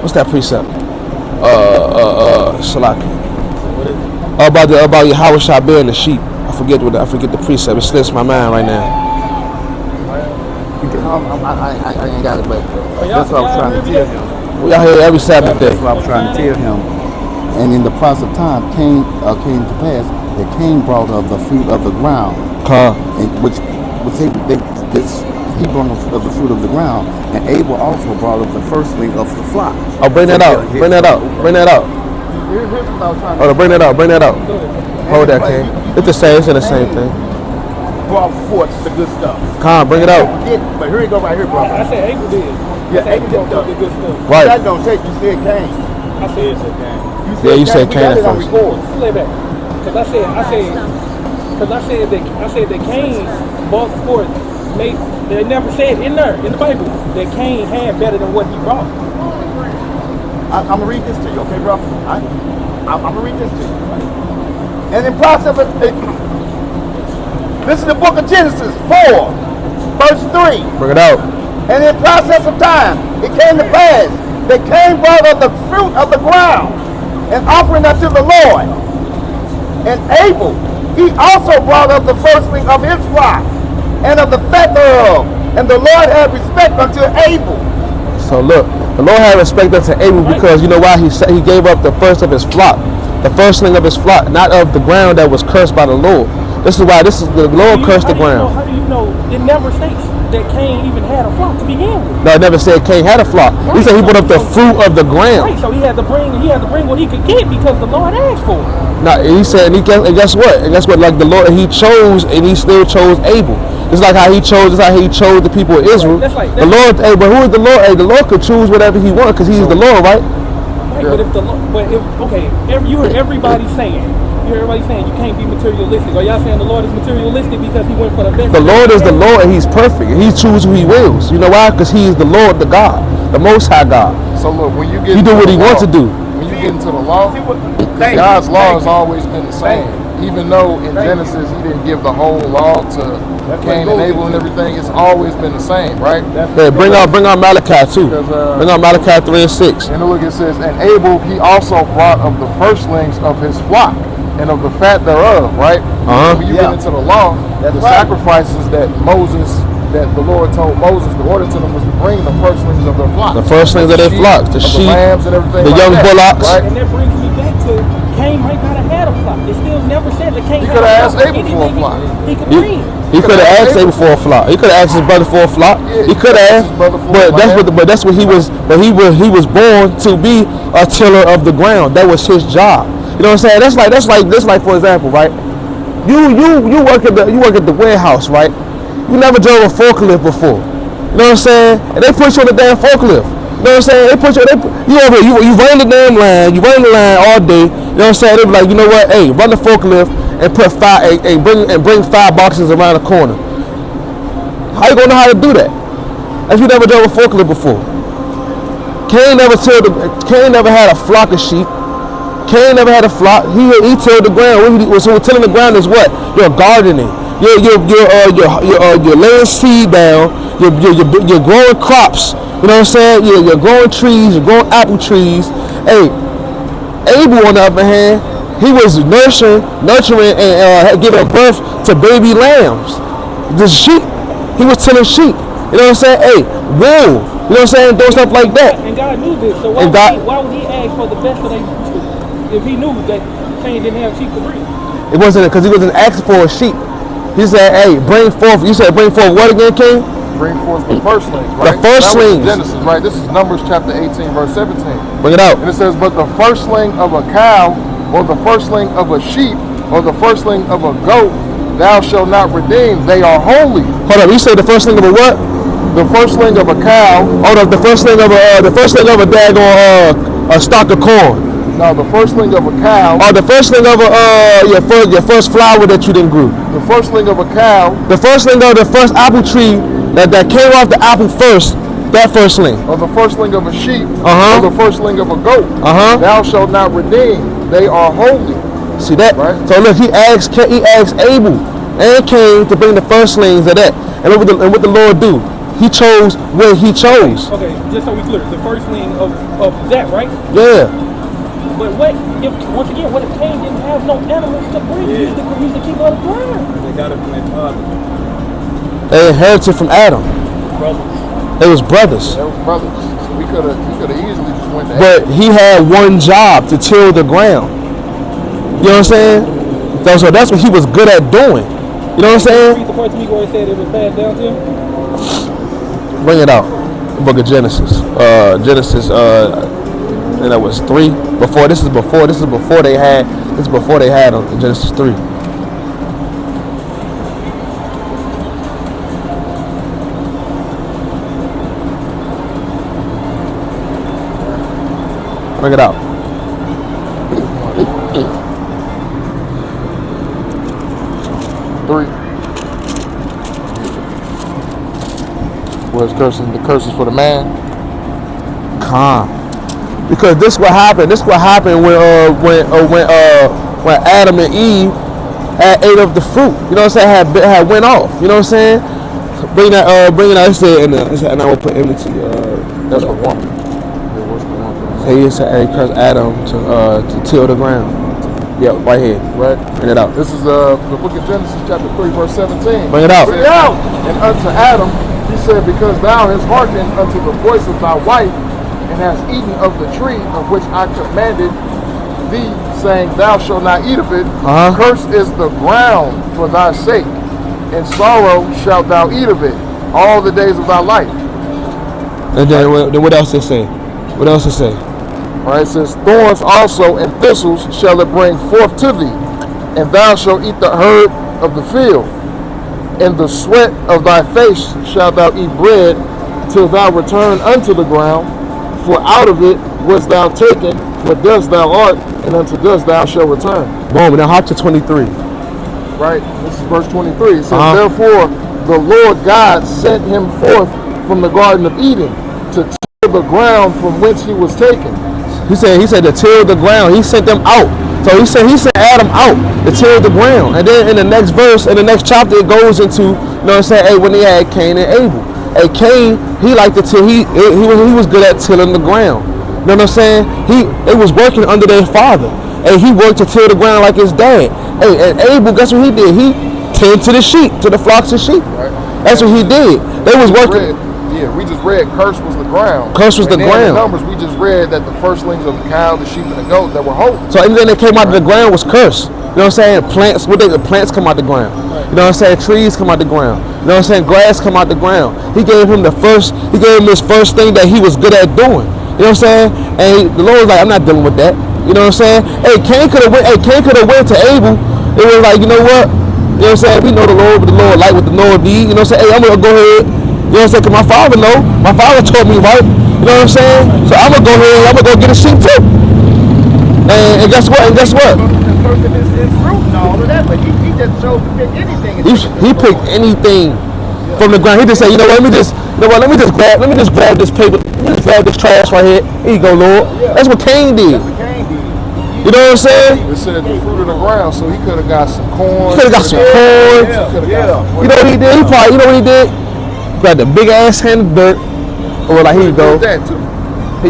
What's that precept? Shalaki. About Yahweh Shah being the sheep. I forget the precept. It slips my mind right now. I ain't got it, but that's what I was trying to tell him. We out here every Sabbath day. That's what I was trying to tell him. And in the process of time, came to pass that Cain brought of the fruit of the ground, and which he brought of the fruit of the ground, and Abel also brought of the firstling of the flock. Oh, bring that out. Bring that out. Here's what I was trying to Bring that out. Hold that, King. It's the same. It's in the same thing. Brought forth the good stuff. Bring it out. But here you go, right here, bro. I said Abel did. Yeah, Abel brought did forth the good stuff. Right. That don't take. You said Cain. I said Cain. You said Cain at first. Play back. Because I said that Cain brought forth. They never said in the Bible that Cain had better than what he brought. I'm gonna read this to you, okay, bro? I'm gonna read this to you. And in process of this is the book of Genesis 4, verse 3. Bring it out. And in process of time, it came to pass that Cain brought of the fruit of the ground, an offering unto the Lord. And Abel, he also brought of the firstling of his flock, and of the fat thereof. And the Lord had respect unto Abel. So look, the Lord had respect unto Abel because you know why? He gave up the first of his flock, the firstling of his flock, not of the ground that was cursed by the Lord. This is why the Lord cursed the ground. How do you know? It never states that Cain even had a flock to begin with. No, it never said Cain had a flock. He said he brought up the fruit of the ground. Right, so he had to bring what he could get because the Lord asked for it. Now he said, and guess what? Like the Lord, He chose, and He still chose Abel. It's like how He chose the people of Israel. That's like the Lord. Hey, but who is the Lord? Hey, the Lord could choose whatever He wants because He's the Lord, right? Right, but you heard everybody saying you can't be materialistic. Are y'all saying the Lord is materialistic because He went for the best? The Lord is the Lord, and He's perfect, and He chooses who He wills. You know why? Because He is the Lord, the God, the Most High God. So look, when you get He do what He wants to do. When you get into the law, God's law has always been the same. Even though in Genesis He didn't give the whole law to Cain and Abel and everything, it's always been the same, right? Yeah, bring out Malachi too. Bring out Malachi 3:6. And look, it says, and Abel he also brought of the firstlings of his flock and of the fat thereof, right? When you get into the law, the sacrifices that the Lord told Moses to order to them was to bring the firstlings of their flock. The firstlings of their flocks, the sheep, the lambs and everything, the young bullocks. Right? And that brings me back to Cain might not have had a flock. It still never said that Cain He could have asked Abel for a flock. He could bring. He could have asked Abel for a flock. He could have asked his brother for a flock. He could have asked, but that's what he was. But he was born to be a tiller of the ground. That was his job. You know what I'm saying? That's like for example, right? You work at the warehouse, right? You never drove a forklift before. You know what I'm saying? And they put you on the damn forklift. know what I'm saying? You over here, you run the damn line, you run the line all day. You know what I'm saying? They be like, you know what? Hey, run the forklift and bring 5 boxes around the corner. How you gonna know how to do that? If you never drove a forklift before. Cain never had a flock of sheep. Cain never had a flock. He tilled the ground. So tilling the ground is what? You're gardening. You're laying seed down. You're growing crops. You know what I'm saying? You're growing trees. You're growing apple trees. Hey, Abel on the other hand, he was nurturing and giving birth to baby lambs. The sheep. He was tilling sheep. You know what I'm saying? Hey, wool. You know what I'm saying? Doing stuff like that. And God knew this, so why would he ask for the best of them if he knew that Cain didn't have sheep to breed? It wasn't because he wasn't asking for a sheep. He said, hey, bring forth. You said bring forth what again, Cain? Bring forth the firstlings, right? The firstlings. Genesis, right? This is Numbers chapter 18, verse 17. Bring it out. And it says, but the firstling of a cow, or the firstling of a sheep, or the firstling of a goat, thou shalt not redeem. They are holy. Hold up. You said the firstling of a what? The firstling of a cow. Hold up. The firstling of a daggone a stalk of corn. No, the firstling of a cow. Or the firstling of your first flower that you didn't grew. The firstling of a cow. The firstling of the first apple tree that came off the apple first. That firstling. Or the firstling of a sheep. Uh-huh. Or the firstling of a goat. Uh-huh. Thou shalt not redeem. They are holy. See that? Right. So look, he asked Abel and Cain to bring the firstlings of that. And what the Lord do? He chose what he chose. Okay, just so we clear, the firstling of that, right? Yeah. But what if Cain didn't have no animals to breed? He's the keeper of the ground. They got it from their father. They inherited from Adam. Brothers. They was brothers. They was brothers. So he could have easily just went to But he had one job, to till the ground. You know what I'm saying? So that's what he was good at doing. You know what I'm saying? Read the part to me where it said it was passed down to him. Bring it out. The book of Genesis. And that was 3. This is before they had on Genesis 3. Bring it out. Was the curses for the man? Because this what happened. This what happened when Adam and Eve had ate of the fruit. You know what I'm saying? Had went off. You know what I'm saying? Bring it out. It said, and I will put enmity. That's what woman. It was the woman. He said, he cursed Adam to till the ground. Yeah, right here. Right. Bring it out. This is the book of Genesis, chapter 3, verse 17. Bring it out. Bring it out. And unto Adam, he said, because thou hast hearkened unto the voice of thy wife, and hast eaten of the tree of which I commanded thee, saying, thou shalt not eat of it. Cursed is the ground for thy sake, and sorrow shalt thou eat of it all the days of thy life. And then what else it say? What else it say? All right, it says, thorns also and thistles shall it bring forth to thee, and thou shalt eat the herb of the field. In the sweat of thy face shalt thou eat bread till thou return unto the ground, for out of it wast thou taken, for dust thou art, and unto dust thou shalt return. Boom, now hop to 23. Right, this is verse 23. It says, therefore the Lord God sent him forth from the Garden of Eden to till the ground from whence he was taken. He said to till the ground. He sent them out. So he sent Adam out to till the ground. And then in the next verse, in the next chapter, it goes into, you know what I'm saying, hey, when they had Cain and Abel. Hey, Cain, he liked to till, he was good at tilling the ground. You know what I'm saying? It was working under their father. And he worked to till the ground like his dad. Hey, and Abel, guess what he did? He tended to the sheep, to the flocks of sheep. Right. That's what he did. They was working. We just read curse was the ground. Curse was the ground. In the Numbers, we just read that the firstlings of the cow, the sheep, and the goat that were holy. So anything that came out of the ground was cursed. You know what I'm saying? Plants, plants come out the ground. You know what I'm saying? Trees come out the ground. You know what I'm saying? Grass come out the ground. He gave him this first thing that he was good at doing. You know what I'm saying? And the Lord was like, I'm not dealing with that. You know what I'm saying? Hey, Cain could have went to Abel. It was like, you know what? You know what I'm saying? We know the Lord, but the Lord like what the Lord need. You know what I'm saying? Hey, I'm gonna go ahead. You know what I'm saying? Cause my father know. My father told me right. You You know what I'm saying? So I'm gonna go ahead. I'm gonna go get a sheep too. And guess what? And guess what? First of his fruit and all of that, but he just chose to pick anything. He picked anything from the ground. He just said, you know what? Let me just grab this paper. Let me just grab this trash right here. Here you go, Lord. That's what Cain did. You know what I'm saying? It said the fruit of the ground, so he could have got some corn. He could have got some corn. You know what he did? You know what he did? Grabbed a big ass hand of dirt. Or like, here you go. Here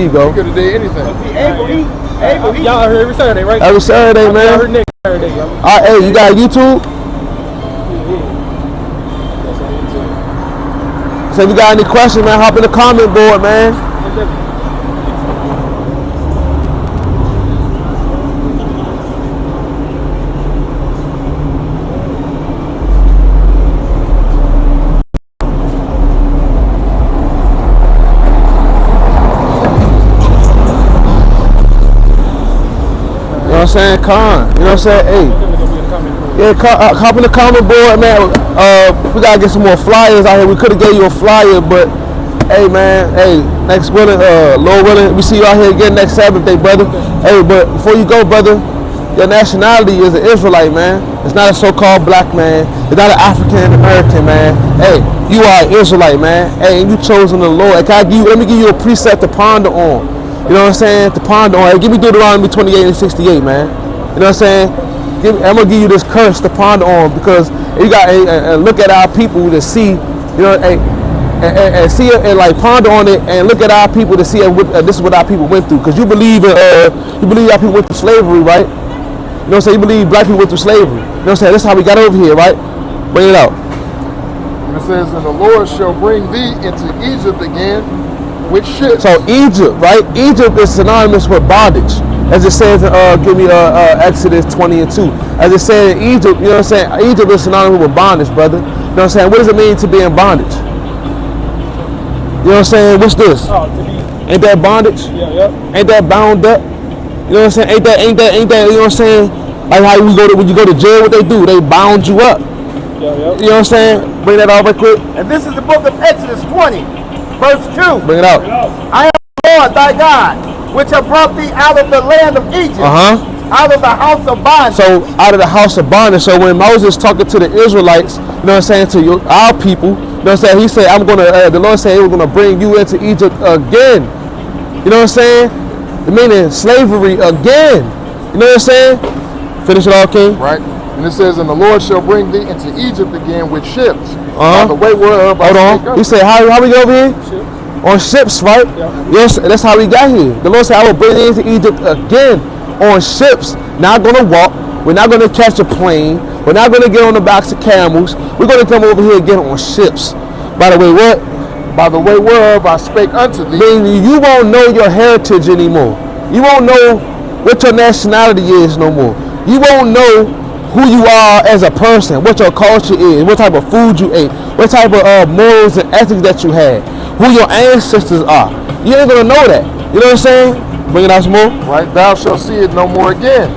you go. He could have did anything. Y'all are here every Saturday, right? Every Saturday, man. Y'all heard next Saturday. Alright, hey, you got YouTube? So if you got any questions, man, hop in the comment board, man. You know what I'm saying? Con. You know what I'm saying? Hey. Yeah, hop in the comment board, man. We gotta get some more flyers out here. We could have gave you a flyer, but hey, man. Hey, next winter, Lord willing, we see you out here again next Sabbath day, brother. Hey, but before you go, brother, your nationality is an Israelite, man. It's not a so-called black man. It's not an African American, man. Hey, you are an Israelite, man. Hey, and you chosen the Lord. Let me give you a precept to ponder on. You know what I'm saying? To ponder on. Hey, give me Deuteronomy 28 and 68, man. You know what I'm saying? I'm gonna give you this curse to ponder on, because you got to look at our people to see, you know, and see it and like ponder on it and look at our people to see this is what our people went through. Because you believe our people went through slavery, right? You know what I'm saying? You believe black people went through slavery. You know what I'm saying? This is how we got over here, right? Bring it out. And it says, and the Lord shall bring thee into Egypt again with ships. So Egypt, right? Egypt is synonymous with bondage. As it says, give me Exodus 20 and 2. As it says in Egypt, you know what I'm saying? Egypt is synonymous with bondage, brother. You know what I'm saying? What does it mean to be in bondage? You know what I'm saying? What's this? Ain't that bondage? Yeah. Ain't that bound up? You know what I'm saying? Ain't that, you know what I'm saying? Like how when you go to jail, what they do? They bound you up. Yeah. You know what I'm saying? Bring that out real quick. And this is the book of Exodus 20, verse 2. Bring it out. I am the Lord thy God, which have brought thee out of the land of Egypt, out of the house of bondage. So out of the house of bondage. So when Moses talking to the Israelites, you know what I'm saying, to our people, you know what I'm saying, he said, the Lord said he was gonna bring you into Egypt again. You know what I'm saying? Meaning slavery again. You know what I'm saying? Finish it all, King. Right. And it says, and the Lord shall bring thee into Egypt again with ships. By the way whereof I Hold on. He said, how we get over here? On ships, right? Yes, that's how we got here. The Lord said, I will bring you into Egypt again on ships. Not going to walk. We're not going to catch a plane. We're not going to get on the backs of camels. We're going to come over here again on ships. By the way, what? By the way whereof I spake unto thee. Meaning you won't know your heritage anymore. You won't know what your nationality is no more. You won't know who you are as a person, what your culture is, what type of food you ate, what type of morals and ethics that you had, who your ancestors are. You ain't gonna know that. You know what I'm saying? Bring it out some more. Right, thou shalt see it no more again.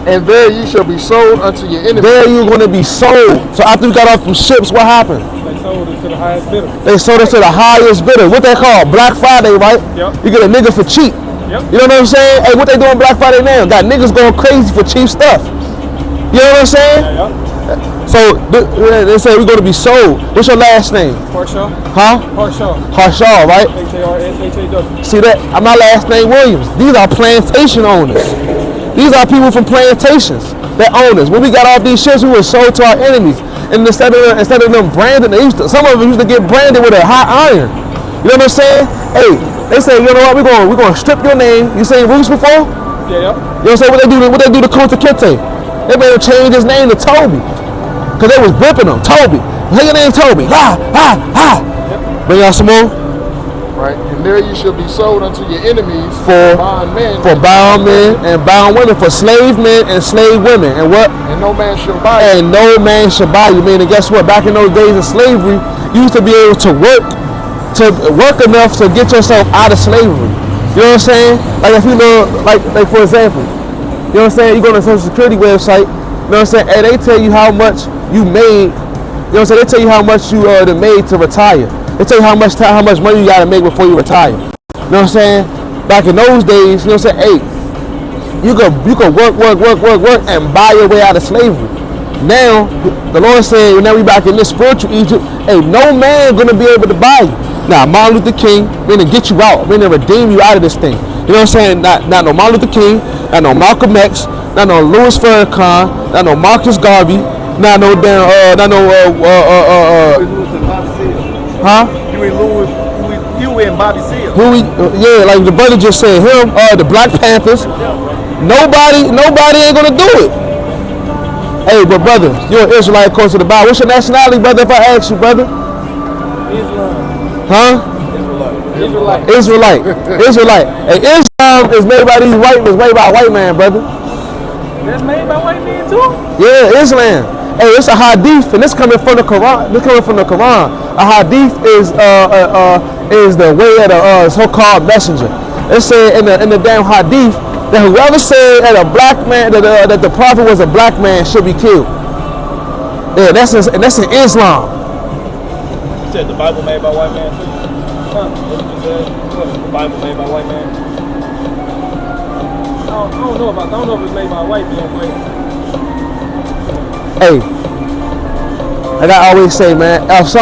And there ye shall be sold unto your enemies. There you're gonna be sold. So after we got off from ships, what happened? They sold us to the highest bidder. They sold us to the highest bidder. What they call Black Friday, right? Yep. You get a nigga for cheap. Yep. You know what I'm saying? Hey, what they doing Black Friday now? Got niggas going crazy for cheap stuff. You know what I'm saying? Yeah. So they say we're gonna be sold. What's your last name? Harshaw. Huh? Harshaw, right? Harshaw. See that? My last name Williams. These are plantation owners. These are people from plantations. They're owners. When we got off these ships, we were sold to our enemies. And instead of them branding, some of them used to get branded with a hot iron. You know what I'm saying? Hey, they say, you know what? We're gonna strip your name. You seen Roots before? Yeah. You know what I'm saying? What they do to Kunta Kinte? They made him change his name to Toby. Cause they was whipping him. Toby. Hey, your name Toby. Ha. Bring out some more. Right, and there you shall be sold unto your enemies for bound men, and bound women, for slave men and slave women, and what? And no man shall buy you. And no man shall buy you. Meaning, guess what? Back in those days of slavery, you used to be able to work enough to get yourself out of slavery. You know what I'm saying? Like if you know, like for example, you know what I'm saying? You go to a Social Security website. You know what I'm saying? And they tell you how much you made. You know what I'm saying? They tell you how much you made to retire. They tell you how much time, how much money you gotta make before you retire. You know what I'm saying? Back in those days, you know what I'm saying? Hey, you could work and buy your way out of slavery. Now, the Lord said, now we back in this spiritual Egypt, hey, no man gonna be able to buy you. Now, Martin Luther King, we're gonna get you out. We're gonna redeem you out of this thing. You know what I'm saying? Not no Martin Luther King, not no Malcolm X, not no Louis Farrakhan, not no Marcus Garvey, not no damn, huh? You and Bobby Seale. Yeah, like the brother just said, him, the Black Panthers. Nobody ain't gonna do it. Hey, but brother, you're an Israelite according to the Bible. What's your nationality, brother, if I ask you, brother? Islam. Huh? Israelite. Hey, Islam is made by these white men, it's made by a white man, brother. That's made by white men too? Yeah, Islam. Hey, it's a hadith, and this coming from the Quran. A hadith is the way of the so-called messenger. It said in the damn hadith that whoever said that a black man, that the prophet was a black man, should be killed. Yeah, that's in Islam. You said the Bible made by white man too? Huh? What did you say? The Bible made by white man? I don't know if it's made by a white man, but Hey, like I always say, man, if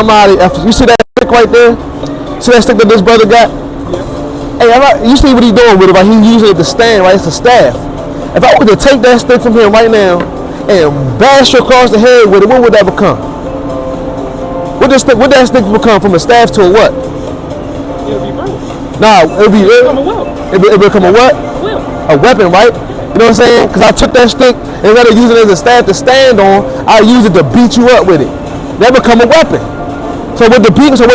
you see that stick right there, see that stick that this brother got? yeah. Hey, you see what he doing with it, right? He's using it to stand, right? It's a staff. If I were to take that stick from him right now and bash you across the head with it, what would that become? What that stick become from a staff to a what? It'll be broke. Nah, it'll become a what? A weapon, right? You know what I'm saying? Because I took that stick, instead of using it as a staff to stand on, I use it to beat you up with it. That become a weapon. So what the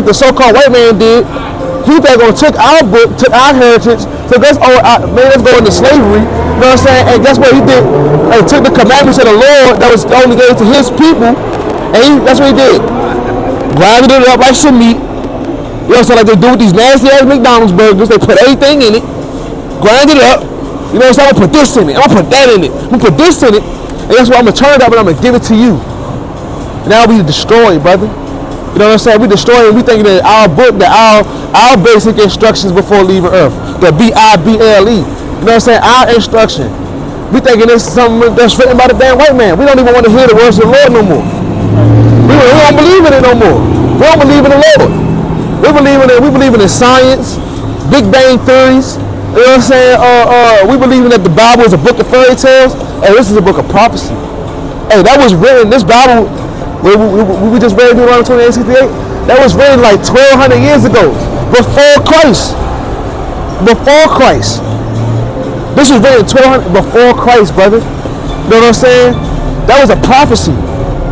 so-called white man did, he took our book, took our heritage, took us made us go into slavery. You know what I'm saying? And guess what he did? He took the commandments of the Lord that was only given to his people, and that's what he did. Grinded it up like some meat. You know what I'm saying? Like they do with these nasty ass McDonald's burgers. They put everything in it, grind it up. You know what I'm saying? I'm gonna put this in it. I'm gonna put that in it. I'm gonna put this in it. And that's what I'm gonna turn it up and I'm gonna give it to you. And now we destroy it, brother. You know what I'm saying? We destroy it. We thinking that our book, that our basic instructions before leaving Earth, the Bible. You know what I'm saying? Our instruction. We thinking it's something that's written by the damn white man. We don't even want to hear the words of the Lord no more. We don't believe in it no more. We don't believe in the Lord. We believe in science, Big Bang theories. You know what I'm saying? We believe that the Bible is a book of fairy tales. Hey, this is a book of prophecy. Hey, that was written, this Bible, we just read Deuteronomy 28:68. That was written like 1,200 years ago, before Christ. Before Christ. This was written 1,200 before Christ, brother. You know what I'm saying? That was a prophecy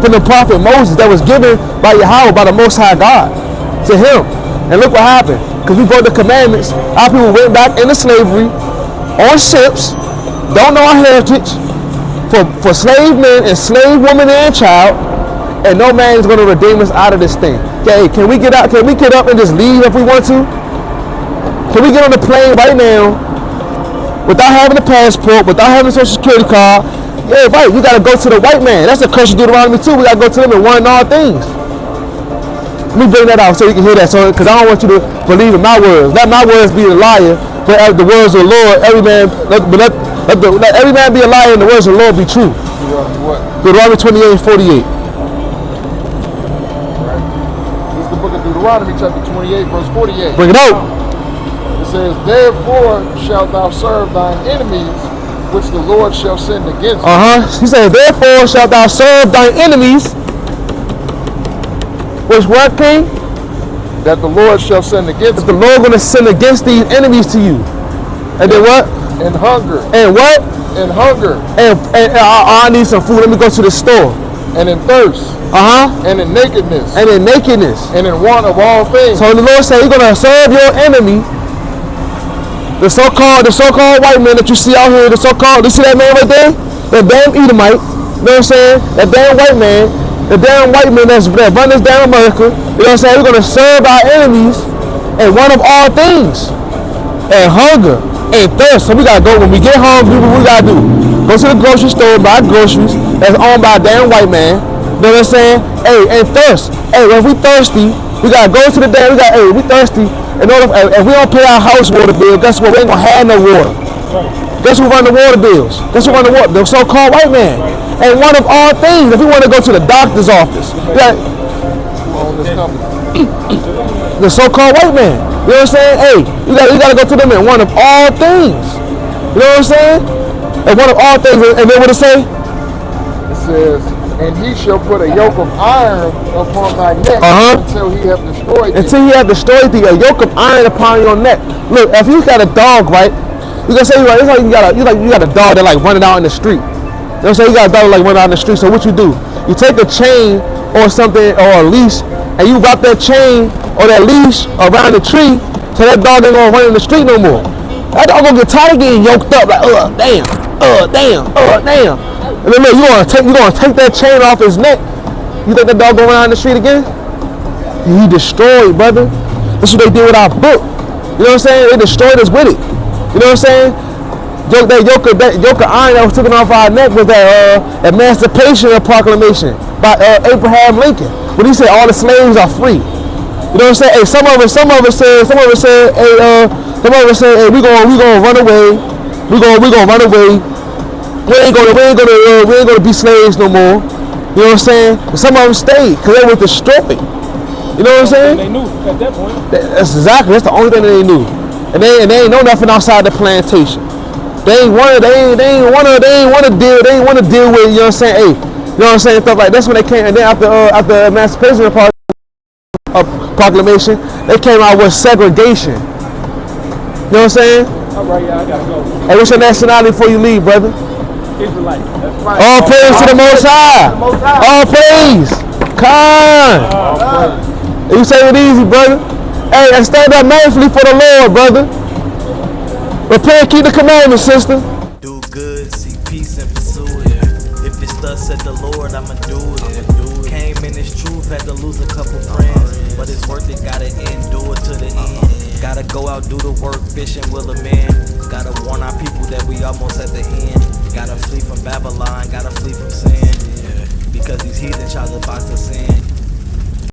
from the prophet Moses that was given by Yahweh, by the Most High God, to him. And look what happened. Because we broke the commandments, our people went back into slavery on ships, don't know our heritage, for slave men and slave women and child, and no man is going to redeem us out of this thing. Okay, can we get out? Can we get up and just leave if we want to? Can we get on the plane right now without having a passport, without having a social security card? Yeah, right. We got to go to the white man. That's a curse of Deuteronomy too. We got to go to them and warn all things. Let me bring that out so you can hear that. So, because I don't want you to believe in my words. Let my words be a liar, but the words of the Lord, every man, let every man be a liar, and the words of the Lord be true. Deuteronomy 28:48. This is the book of Deuteronomy, chapter 28, verse 48. Bring it out. It says, "Therefore shalt thou serve thine enemies, which the Lord shall send against thee." He said, "Therefore shalt thou serve thine enemies." Which what, King? That the Lord shall send against The Lord going to send against these enemies to you. And then what? and hunger. And what? And hunger. And I need some food. Let me go to the store. And in thirst. And in nakedness. And in nakedness. And in want of all things. So the Lord said, He's going to serve your enemy. The so-called white man that you see out here, you see that man right there? That damn Edomite. You know what I'm saying? That damn white man. The damn white men that run this damn America, you know what I'm saying? We're going to serve our enemies and one of all things. And hunger and thirst. So we got to go, when we get hungry, what we got to do? Go to the grocery store, buy groceries that's owned by a damn white man. You know what I'm saying? Hey, and thirst. Hey, if we thirsty, We gotta go to the dam. Hey, we thirsty. If we don't pay our house water bill, guess what? We ain't gonna have no water. Guess who run the water bills? Guess who run the water? The so-called white man. And one of all things, if we want to go to the doctor's office, the so-called white man. You know what I'm saying? Hey, you gotta go to them in one of all things. You know what I'm saying? And one of all things, and then what it say? It says, and he shall put a yoke of iron upon thy neck until he have destroyed thee. Until he have destroyed thee, a yoke of iron upon your neck. Look, if you got a dog, right? You gonna say, right, it's like you got a dog that like running out in the street. You know what I'm saying? You got a dog like running out in the street. So what you do? You take a chain or something or a leash, and you wrap that chain or that leash around the tree, so that dog ain't gonna run in the street no more. That dog gonna get tired of getting yoked up, like, damn. And then look, you gonna take that chain off his neck. You think that dog gonna run out in the street again? He destroyed, brother. That's what they did with our book. You know what I'm saying? They destroyed us with it. You know what I'm saying? That yoke of iron that was taken off our neck was that Emancipation Proclamation by Abraham Lincoln. When he said all the slaves are free. You know what I'm saying? Hey, some of us said, hey, we gonna run away. We gonna run away. We ain't gonna be slaves no more. You know what I'm saying? But some of them stayed because they were destroyed. You know what I'm saying? They knew at that point. That's the only thing that they knew. And they ain't know nothing outside the plantation. They ain't want to deal with, you know what I'm saying? Hey, you know what I'm saying? Stuff like that's when they came. And then after Emancipation Proclamation, they came out with segregation. You know what I'm saying? All right, yeah, I gotta go. Hey, what's your nationality before you leave, brother? Israelite. That's right. All praise to the Most High. All praise. Come. You say it easy, brother. Hey, and stand up manfully for the Lord, brother. Repent, keep the commandments, sister. Do good, seek peace and pursue it. If it's thus said the Lord, I'ma do it. Came in this truth, had to lose a couple friends, but it's worth it, gotta endure to the end. Gotta go out, do the work, fishing will amend. Gotta warn our people that we almost at the end. Gotta flee from Babylon, gotta flee from sin, because these heathens try to box us in.